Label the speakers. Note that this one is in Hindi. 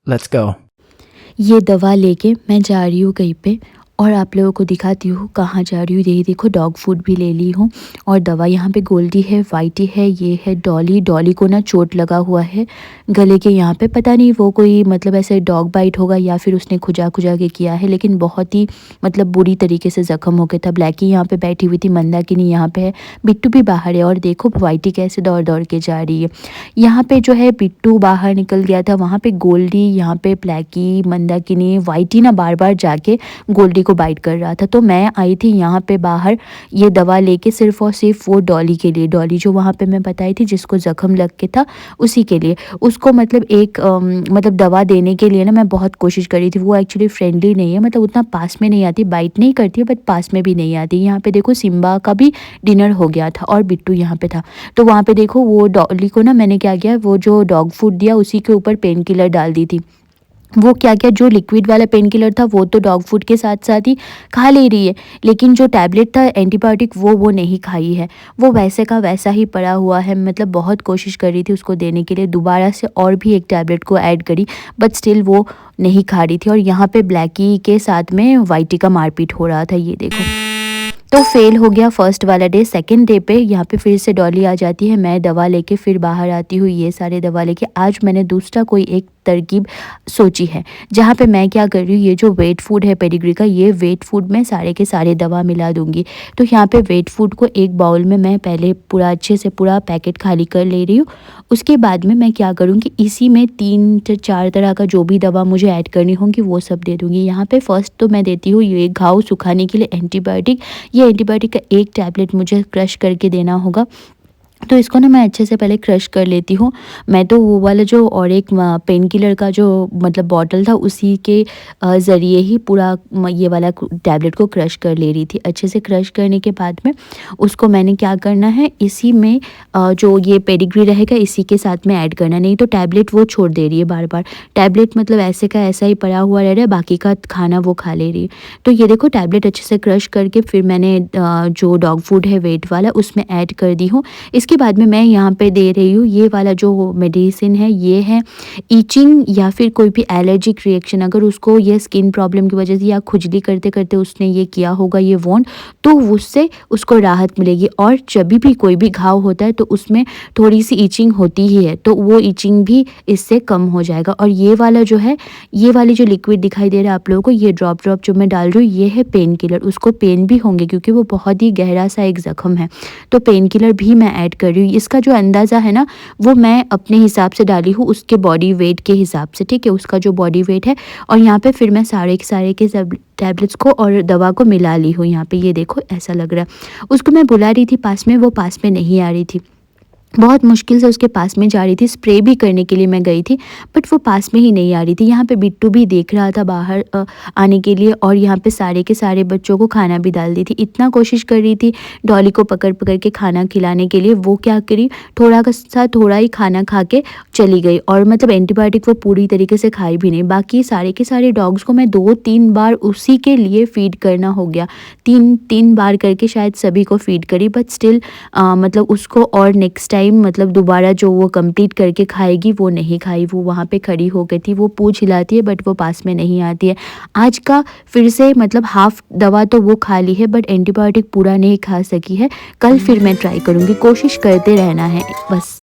Speaker 1: Let's go.
Speaker 2: ये दवा लेके मैं जा रही हूँ कहीं पे और आप लोगों को दिखाती हूँ कहाँ जा रही हूँ। यही देखो, डॉग फूड भी ले ली हूँ और दवा यहाँ पे गोल्डी है, वाइटी है, ये है डॉली। डॉली को ना चोट लगा हुआ है गले के यहाँ पे, पता नहीं वो कोई मतलब ऐसे डॉग बाइट होगा या फिर उसने खुजा खुजा के किया है, लेकिन बहुत ही मतलब बुरी तरीके से ज़ख्म हो गया था। ब्लैकी यहाँ पे बैठी हुई थी, मंदाकिनी यहाँ पे है, बिट्टू भी बाहर है और देखो वाइटी कैसे दौड़ दौड़ के जा रही है। यहाँ पे जो है बिट्टू बाहर निकल गया था, वहाँ पे गोल्डी, यहाँ पे ब्लैकी, मंदाकिनी, वाइटी ना बार बार जाके गोल्डी को बाइट कर रहा था। तो मैं आई थी यहाँ पे बाहर ये दवा लेके सिर्फ और सिर्फ वो डॉली के लिए, डॉली जो वहाँ पे मैं बताई थी जिसको ज़ख्म लग के था उसी के लिए। उसको मतलब एक मतलब दवा देने के लिए ना मैं बहुत कोशिश करी थी। वो एक्चुअली फ्रेंडली नहीं है, मतलब उतना पास में नहीं आती, बाइट नहीं करती है बट पास में भी नहीं आती। यहाँ पे देखो सिम्बा का भी डिनर हो गया था और बिट्टू यहाँ पे था। तो वहाँ पे देखो वो डॉली को ना मैंने क्या किया, वो जो डॉग फूड दिया उसी के ऊपर पेन किलर डाल दी थी। वो क्या किया, जो लिक्विड वाला पेन किलर था वो तो डॉग फूड के साथ साथ ही खा ले रही है, लेकिन जो टैबलेट था एंटीबायोटिक वो नहीं खाई है। वो वैसे का वैसा ही पड़ा हुआ है। मतलब बहुत कोशिश कर रही थी उसको देने के लिए, दोबारा से और भी एक टैबलेट को ऐड करी बट स्टिल वो नहीं खा रही थी। और यहाँ पे ब्लैकी के साथ में वाइटी का मारपीट हो रहा था, ये देखो। तो फेल हो गया फर्स्ट वाला डे। सेकंड डे पे यहाँ पे फिर से डॉली आ जाती है, मैं दवा लेके फिर बाहर आती हूँ, ये सारे दवा लेके। आज मैंने दूसरा कोई एक तरकीब सोची है, जहाँ पे मैं क्या कर रही हूँ, ये जो वेट फूड है पेडिग्री का, ये वेट फूड में सारे के सारे दवा मिला दूंगी। तो यहाँ पे वेट फूड को एक बाउल में मैं पहले पूरा अच्छे से पूरा पैकेट खाली कर ले रही हूँ। उसके बाद में मैं क्या करूँगी, इसी में 3 से 4 तरह का जो भी दवा मुझे ऐड करनी होगी वो सब दे दूँगी। यहाँ पे फर्स्ट तो मैं देती हूँ ये घाव सुखाने के लिए एंटीबायोटिक। ये एंटीबायोटिक का एक टैबलेट मुझे क्रश करके देना होगा, तो इसको ना मैं अच्छे से पहले क्रश कर लेती हूँ। मैं तो वो वाला जो और एक पेन किलर का जो मतलब बॉटल था उसी के ज़रिए ही पूरा ये वाला टैबलेट को क्रश कर ले रही थी। अच्छे से क्रश करने के बाद में उसको मैंने क्या करना है, इसी में जो ये पेडिग्री रहेगा इसी के साथ में ऐड करना। नहीं तो टैबलेट वो छोड़ दे रही है बार बार, टैबलेट मतलब ऐसे का ऐसा ही पड़ा हुआ रह रहा है, बाकी का खाना वो खा ले रही है। तो ये देखो टैबलेट अच्छे से क्रश करके फिर मैंने जो डॉग फूड है वेट वाला उसमें ऐड कर दी हूँ। इसके बाद में मैं यहाँ पे दे रही हूँ ये वाला जो मेडिसिन है, ये है ईचिंग या फिर कोई भी एलर्जिक रिएक्शन, अगर उसको ये स्किन प्रॉब्लम की वजह से या खुजली करते करते उसने ये किया होगा ये वॉन्ड, तो उससे उसको राहत मिलेगी। और जब भी कोई भी घाव होता है तो उसमें थोड़ी सी ईचिंग होती ही है, तो वो ईचिंग भी इससे कम हो जाएगा। और ये वाला जो है, ये वाली जो लिक्विड दिखाई दे रहा है आप लोगों को, ये ड्रॉप ड्रॉप जो मैं डाल रही हूँ ये है पेन किलर। उसको पेन भी होंगे क्योंकि वो बहुत ही गहरा सा एक ज़ख्म है, तो पेन किलर भी मैं ऐड कर रही हूँ। इसका जो अंदाज़ा है ना वो मैं अपने हिसाब से डाली हूँ, उसके बॉडी वेट के हिसाब से, ठीक है, उसका जो बॉडी वेट है। और यहाँ पे फिर मैं सारे के सब टैबलेट्स को और दवा को मिला ली हूँ। यहाँ पे ये देखो ऐसा लग रहा है। उसको मैं बुला रही थी पास में, वो पास में नहीं आ रही थी, बहुत मुश्किल से उसके पास में जा रही थी। स्प्रे भी करने के लिए मैं गई थी बट वो पास में ही नहीं आ रही थी। यहाँ पे बिट्टू भी देख रहा था बाहर आने के लिए, और यहाँ पे सारे के सारे बच्चों को खाना भी डाल दी थी। इतना कोशिश कर रही थी डॉली को पकड़ पकड़ के खाना खिलाने के लिए, वो क्या करी, थोड़ा का सा थोड़ा ही खाना खा के चली गई। और मतलब एंटीबायोटिक वो पूरी तरीके से खाई भी नहीं। बाकी सारे के सारे डॉग्स को मैं 2-3 बार उसी के लिए फ़ीड करना हो गया, 3 बार करके शायद सभी को फ़ीड करी, बट स्टिल मतलब उसको और नेक्स्ट टाइम मतलब दोबारा जो वो कंप्लीट करके खाएगी वो नहीं खाई। वो वहाँ पे खड़ी हो गई थी, वो पूँछ हिलाती है बट वो पास में नहीं आती है। आज का फिर से मतलब हाफ दवा तो वो खा ली है बट एंटीबायोटिक पूरा नहीं खा सकी है। कल फिर मैं ट्राई करूँगी, कोशिश करते रहना है बस।